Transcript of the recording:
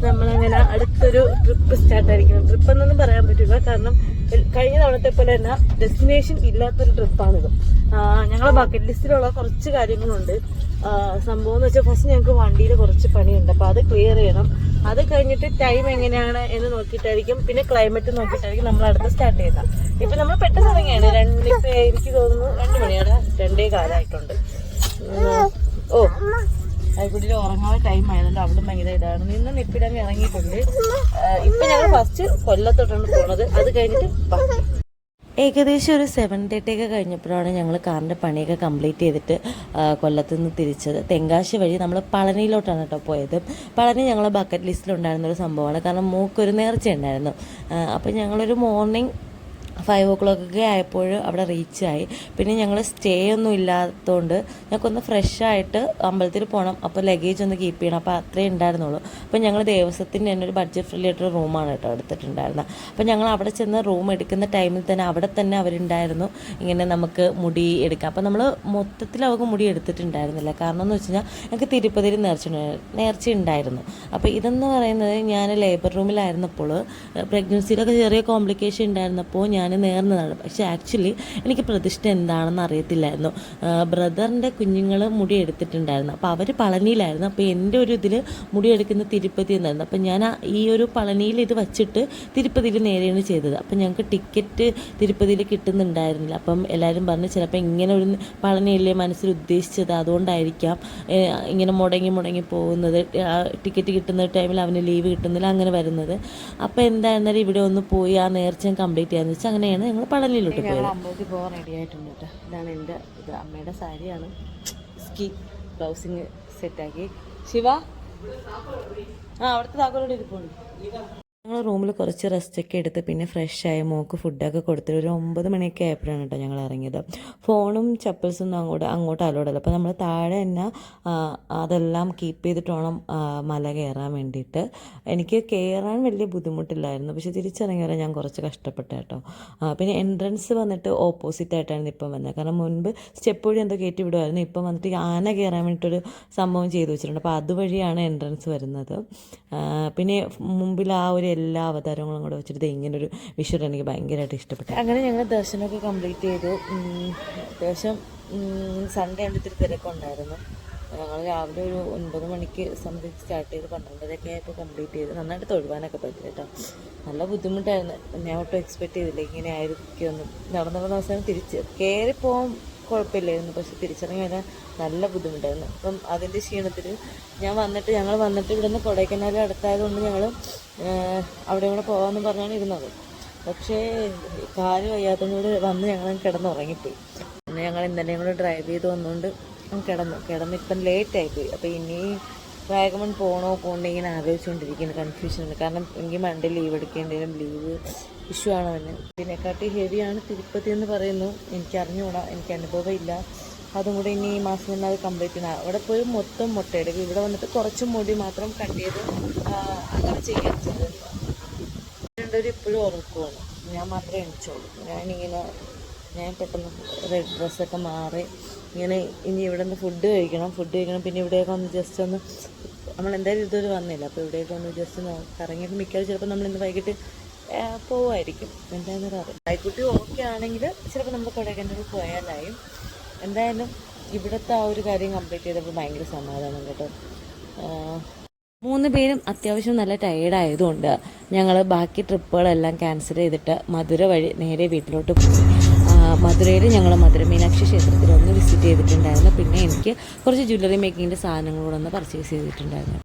നമ്മളങ്ങനെ അടുത്തൊരു trip സ്റ്റാർട്ടായിരിക്കണം. Trip എന്നൊന്നും പറയാൻ പറ്റില്ല, കാരണം കഴിഞ്ഞ തവണത്തെ പോലെ തന്നെ ഡെസ്റ്റിനേഷൻ ഇല്ലാത്തൊരു ട്രിപ്പാണിത്. ഞങ്ങളെ ബക്കറ്റ് ലിസ്റ്റിലുള്ള കുറച്ച് കാര്യങ്ങളുണ്ട്. സംഭവം എന്ന് വെച്ചാൽ ഫസ്റ്റ് ഞങ്ങൾക്ക് വണ്ടിയിൽ കുറച്ച് പണിയുണ്ട്, അപ്പോൾ അത് ക്ലിയർ ചെയ്യണം. അത് കഴിഞ്ഞിട്ട് ടൈം എങ്ങനെയാണ് എന്ന് നോക്കിയിട്ടായിരിക്കും, പിന്നെ ക്ലൈമറ്റ് നോക്കിയിട്ടായിരിക്കും നമ്മൾ അടുത്ത് സ്റ്റാർട്ട് ചെയ്യുന്നത്. ഇപ്പം നമ്മൾ പെട്ടെന്ന് ഇറങ്ങിയാണ്. ഇപ്പം എനിക്ക് തോന്നുന്നു 2 മണിയാണ്, 2 കാലമായിട്ടുണ്ട്. ഓ ആയിക്കുട്ടിയിൽ ഉറങ്ങാതെ ടൈം ആയതുകൊണ്ട് അവിടെ ഭയങ്കര ഇതാണ്. നിന്ന് നിപ്പിടാൻ ഇറങ്ങിയിട്ടുണ്ട്. ഇപ്പം ഞങ്ങൾ ഫസ്റ്റ് കൊല്ലത്തോട്ടാണ് പോകുന്നത്. അത് കഴിഞ്ഞിട്ട് ഏകദേശം ഒരു 7:30 ഒക്കെ കഴിഞ്ഞപ്പോഴാണ് ഞങ്ങൾ കാറിൻ്റെ പണിയൊക്കെ കംപ്ലീറ്റ് ചെയ്തിട്ട് കൊല്ലത്തു നിന്ന് തിരിച്ചത്. തെങ്കാശി വഴി നമ്മൾ പളനിയിലോട്ടാണ് കേട്ടോ പോയത്. പളനി ഞങ്ങളെ ബക്കറ്റ് ലിസ്റ്റിലുണ്ടായിരുന്നൊരു സംഭവമാണ്, കാരണം മൂക്കൊരു നേർച്ച ഉണ്ടായിരുന്നു. അപ്പോൾ ഞങ്ങളൊരു മോർണിംഗ് 5 o'clock ഒക്കെ ആയപ്പോൾ അവിടെ റീച്ചായി. പിന്നെ ഞങ്ങൾ സ്റ്റേ ഒന്നും ഇല്ലാത്തതുകൊണ്ട് ഞങ്ങൾക്കൊന്ന് ഫ്രഷായിട്ട് അമ്പലത്തിൽ പോകണം. അപ്പോൾ ലഗേജ് ഒന്ന് കീപ്പ് ചെയ്യണം. അപ്പോൾ അത്രേ ഉണ്ടായിരുന്നുള്ളൂ. അപ്പോൾ ഞങ്ങൾ ദേവസ്വത്തിൻ്റെ തന്നെ ഒരു ബഡ്ജറ്റ് ഫ്രണ്ട്ലി ആയിട്ടൊരു റൂമാണ് കേട്ടോ എടുത്തിട്ടുണ്ടായിരുന്നത്. അപ്പോൾ ഞങ്ങൾ അവിടെ ചെന്ന് റൂം എടുക്കുന്ന ടൈമിൽ തന്നെ അവിടെ തന്നെ അവരുണ്ടായിരുന്നു, ഇങ്ങനെ നമുക്ക് മുടി എടുക്കാം. അപ്പോൾ നമ്മൾ മൊത്തത്തിൽ അവർക്ക് മുടി എടുത്തിട്ടുണ്ടായിരുന്നില്ല. കാരണം എന്ന് വെച്ച് കഴിഞ്ഞാൽ ഞങ്ങൾക്ക് തിരുപ്പതിയിൽ നേർച്ച ഉണ്ടായിരുന്നു. അപ്പോൾ ഇതെന്ന് പറയുന്നത് ഞാൻ ലേബർ റൂമിലായിരുന്നപ്പോൾ പ്രഗ്നൻസിയിലൊക്കെ ചെറിയ കോംപ്ലിക്കേഷൻ ഉണ്ടായിരുന്നപ്പോൾ ഞാൻ നേർന്നതാണ്. പക്ഷേ ആക്ച്വലി എനിക്ക് പ്രതിഷ്ഠ എന്താണെന്ന് അറിയത്തില്ലായിരുന്നു. ബ്രദറിൻ്റെ കുഞ്ഞുങ്ങൾ മുടി എടുത്തിട്ടുണ്ടായിരുന്നു. അപ്പോൾ അവർ പളനിയിലായിരുന്നു. അപ്പോൾ എൻ്റെ ഒരു ഇതിൽ മുടി എടുക്കുന്ന തിരുപ്പതി എന്നായിരുന്നു. അപ്പോൾ ഞാൻ ഈ ഒരു പളനിയിൽ ഇത് വച്ചിട്ട് തിരുപ്പതിയിൽ നേരെയാണ് ചെയ്തത്. അപ്പോൾ ഞങ്ങൾക്ക് ടിക്കറ്റ് തിരുപ്പതിയിൽ കിട്ടുന്നുണ്ടായിരുന്നില്ല. അപ്പം എല്ലാവരും പറഞ്ഞ് ചിലപ്പോൾ ഇങ്ങനെ ഒരു പളനിയല്ലേ മനസ്സിൽ ഉദ്ദേശിച്ചത്, അതുകൊണ്ടായിരിക്കാം ഇങ്ങനെ മുടങ്ങി പോകുന്നത്, ടിക്കറ്റ് കിട്ടുന്ന ടൈമിൽ അവന് ലീവ് കിട്ടുന്നില്ല, അങ്ങനെ വരുന്നത്. അപ്പോൾ എന്തായിരുന്നാലും ഇവിടെ ഒന്ന് പോയി ആ നേർച്ച കംപ്ലീറ്റ് ചെയ്യാന്ന് വെച്ചാൽ അങ്ങനെയാണ് ഞങ്ങൾ പളനിയിലോട്ട് പോയത്. അമ്പലത്തിൽ പോകാൻ റെഡി ആയിട്ടുണ്ട് കേട്ടോ. ഇതാണ് എൻ്റെ ഇത്, അമ്മയുടെ സാരിയാണ്. സ്കി ബ്ലൗസിങ് സെറ്റാക്കി. ശിവ അവിടുത്തെ താക്കോലോട് ഇരിപ്പുണ്ട്. ഞങ്ങൾ റൂമിൽ കുറച്ച് റെസ്റ്റൊക്കെ എടുത്ത് പിന്നെ ഫ്രഷായി മോക്ക് ഫുഡൊക്കെ കൊടുത്തിട്ട് ഒരു 9 മണിയൊക്കെ ആയപ്പോഴാണ് കേട്ടോ ഞങ്ങൾ ഇറങ്ങിയത്. ഫോണും ചപ്പൽസൊന്നും അങ്ങോട്ട് അലോഡല്ല. അപ്പോൾ നമ്മൾ താഴെ തന്നെ അതെല്ലാം കീപ്പ് ചെയ്തിട്ട് വേണം മല കയറാൻ വേണ്ടിയിട്ട്. എനിക്ക് കയറാൻ വലിയ ബുദ്ധിമുട്ടില്ലായിരുന്നു, പക്ഷേ തിരിച്ചിറങ്ങി വരാൻ ഞാൻ കുറച്ച് കഷ്ടപ്പെട്ടു കേട്ടോ. പിന്നെ എൻട്രൻസ് വന്നിട്ട് ഓപ്പോസിറ്റ് ആയിട്ടാണ് ഇപ്പം വന്നത്. കാരണം മുൻപ് സ്റ്റെപ്പ് വഴി എന്തോ കയറ്റി വിടുമായിരുന്നു. ഇപ്പം വന്നിട്ട് ആന കയറാൻ വേണ്ടിയിട്ടൊരു സംഭവം ചെയ്തു വെച്ചിട്ടുണ്ട്. അപ്പോൾ അതുവഴിയാണ് എൻട്രൻസ് വരുന്നത്. പിന്നെ മുമ്പിൽ ആ ഒരു എല്ലാ അവതാരങ്ങളും കൂടെ വെച്ചിട്ട് ഇങ്ങനൊരു വിഷ്വൽ എനിക്ക് ഭയങ്കരമായിട്ട് ഇഷ്ടപ്പെട്ടു. അങ്ങനെ ഞങ്ങൾ ദർശനമൊക്കെ കംപ്ലീറ്റ് ചെയ്തു. അത്യാവശ്യം സൺഡേ ആയിട്ട് ഇത്തിരി തിരക്കുണ്ടായിരുന്നു. ഞങ്ങൾ രാവിലെ ഒരു 9 മണിക്ക് സംതിങ് സ്റ്റാർട്ട് ചെയ്ത് 12:30 ആയപ്പോൾ കംപ്ലീറ്റ് ചെയ്ത് നന്നായിട്ട് തൊഴുവാനൊക്കെ പറ്റി കേട്ടോ. നല്ല ബുദ്ധിമുട്ടായിരുന്നു. ഞാൻ ഒട്ടും എക്സ്പെക്റ്റ് ചെയ്തില്ല ഇങ്ങനെ ആയിരിക്കുമെന്ന്. നടന്ന അവസാനം തിരിച്ച് കയറിപ്പോകാൻ കുഴപ്പമില്ലായിരുന്നു, പക്ഷെ തിരിച്ചിറങ്ങി വരാൻ നല്ല ബുദ്ധിമുട്ടായിരുന്നു. അപ്പം അതിൻ്റെ ക്ഷീണത്തിൽ ഞങ്ങൾ വന്നിട്ട് ഇവിടെ നിന്ന് കൊടൈക്കനാൽ അടുത്തായതുകൊണ്ട് ഞങ്ങൾ അവിടെ കൂടെ പോകാമെന്ന് പറഞ്ഞാണ് ഇരുന്നത്. പക്ഷേ കാല് വയ്യാത്തതുകൊണ്ട് വന്ന് ഞങ്ങൾ കിടന്നുറങ്ങിപ്പോയി. പിന്നെ ഞങ്ങൾ ഇന്നലെയും കൂടെ ഡ്രൈവ് ചെയ്ത് വന്നുകൊണ്ട് കിടന്ന് ഇപ്പം ലേറ്റായിപ്പോയി. അപ്പോൾ ഇനി വാഗമൺ പോകണ്ടേ ഇങ്ങനെ ആലോചിച്ചുകൊണ്ടിരിക്കുന്നു. കൺഫ്യൂഷനുണ്ട്. കാരണം എനിക്ക് മൺഡേ ലീവ് എടുക്കേണ്ടി വരും. ലീവ് ഇഷ്യൂ ആണ് അവന്. ഇതിനെക്കാട്ടി ഹെവിയാണ് തിരുപ്പതി എന്ന് പറയുന്നു. എനിക്കറിഞ്ഞുകൂടാ, എനിക്ക് അനുഭവം ഇല്ല. അതും കൂടെ ഇനി ഈ മാസം തന്നെ അത് കംപ്ലീറ്റ് ചെയ്യണം. അവിടെ പോയി മൊത്തം മുട്ടയെടുക്കും. ഇവിടെ വന്നിട്ട് കുറച്ച് മുടി മാത്രം കട്ട് ചെയ്ത് അങ്ങനെ ചെയ്യാൻ ചെയ്തത്. രണ്ടുപേരും ഇപ്പോഴും ഉറക്കുവാണ്. ഞാൻ മാത്രമേ എണിച്ചോളൂ. ഞാൻ പെട്ടെന്ന് റെഡ് ഡ്രസ്സൊക്കെ മാറി ഇങ്ങനെ ഇനി ഇവിടെ നിന്ന് ഫുഡ് കഴിക്കണം. പിന്നെ ഇവിടെയൊക്കെ ഒന്ന് ജസ്റ്റ് ഒന്ന് നമ്മൾ എന്തായാലും ഇതുവരെ വന്നില്ല. അപ്പോൾ ഇവിടെയൊക്കെ ഒന്ന് ജസ്റ്റ് ഒന്ന് കറങ്ങിയിട്ട് മിക്കവാറും ചിലപ്പോൾ നമ്മൾ ഇന്ന് വൈകിട്ട് പോവുമായിരിക്കും. എന്തായാലും അറിയാം. ആയിക്കുട്ടി ഓക്കെ ആണെങ്കിൽ ചിലപ്പോൾ നമ്മൾ കൊടൈക്കനാൽ പോയാലായും. എന്തായാലും ഇവിടുത്തെ ആ ഒരു കാര്യം കംപ്ലീറ്റ് ചെയ്തപ്പോൾ ഭയങ്കര സമാധാനം കേട്ടോ. 3 പേരും അത്യാവശ്യം നല്ല ടയേർഡായതുകൊണ്ട് ഞങ്ങൾ ബാക്കി ട്രിപ്പുകളെല്ലാം ക്യാൻസൽ ചെയ്തിട്ട് മധുര വഴി നേരെ വീട്ടിലോട്ട് പോയി. മധുരയിൽ ഞങ്ങൾ മധുര മീനാക്ഷി ക്ഷേത്രത്തിലൊന്ന് വിസിറ്റ് ചെയ്തിട്ടുണ്ടായിരുന്നു. പിന്നെ എനിക്ക് കുറച്ച് ജ്വല്ലറി മേക്കിങ്ങിൻ്റെ സാധനങ്ങളോടൊന്ന് പർച്ചേസ് ചെയ്തിട്ടുണ്ടായിരുന്നു.